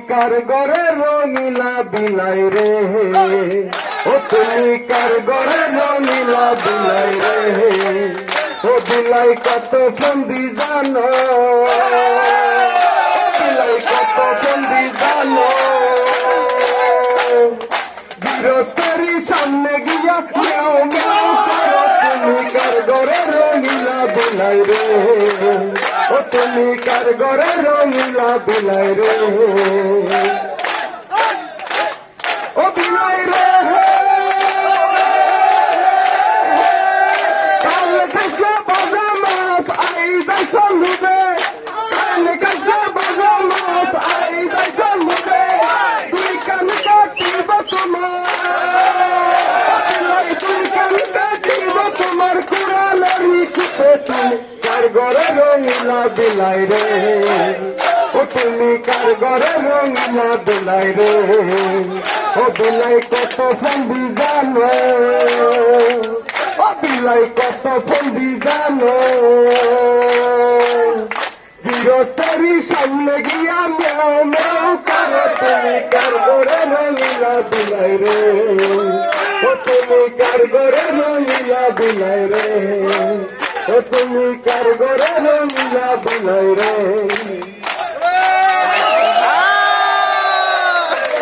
কার ঘরে রঙিলা বিলাই রে, ও তুমি কার ঘরে রঙিলা বিলাই রে, ও বিলাই কত ফন্দি জানো, বিলাই কত ফন্দি জানো, গৃহস্থেরই সামনে গিয়া মেও মেও করো, তুমি কার ঘরে রঙিলা বিলাই রে, ও তুমি কার ঘরে রঙিলা বিলাই রে, ও বিলাই রে, কাল কাছে বাজা মাছ আই যাই চলুবে, কাল কাছে বাজা মাছ আই যাই চলুবে, তুই কান কাটিব তোমার, তুই কান কাটিব তোমার কুড়ালারি কুপে, তুমি কার ঘরে রঙিলা বিলাই রে, ও তুমি কার ঘরে রঙিলা বিলাই রে, ও বিলাই কত ফন্দি জানো, ও বিলাই কত ফন্দি জানো, গৃহস্থেরই সামনে গিয়া মেও মেও করো, তুমি কার ঘরে রঙিলা বিলাই রে, ও তুমি কার ঘরে রঙিলা বিলাই রে, ও তুমি কার ঘরে রঙিলা বিলাই রে।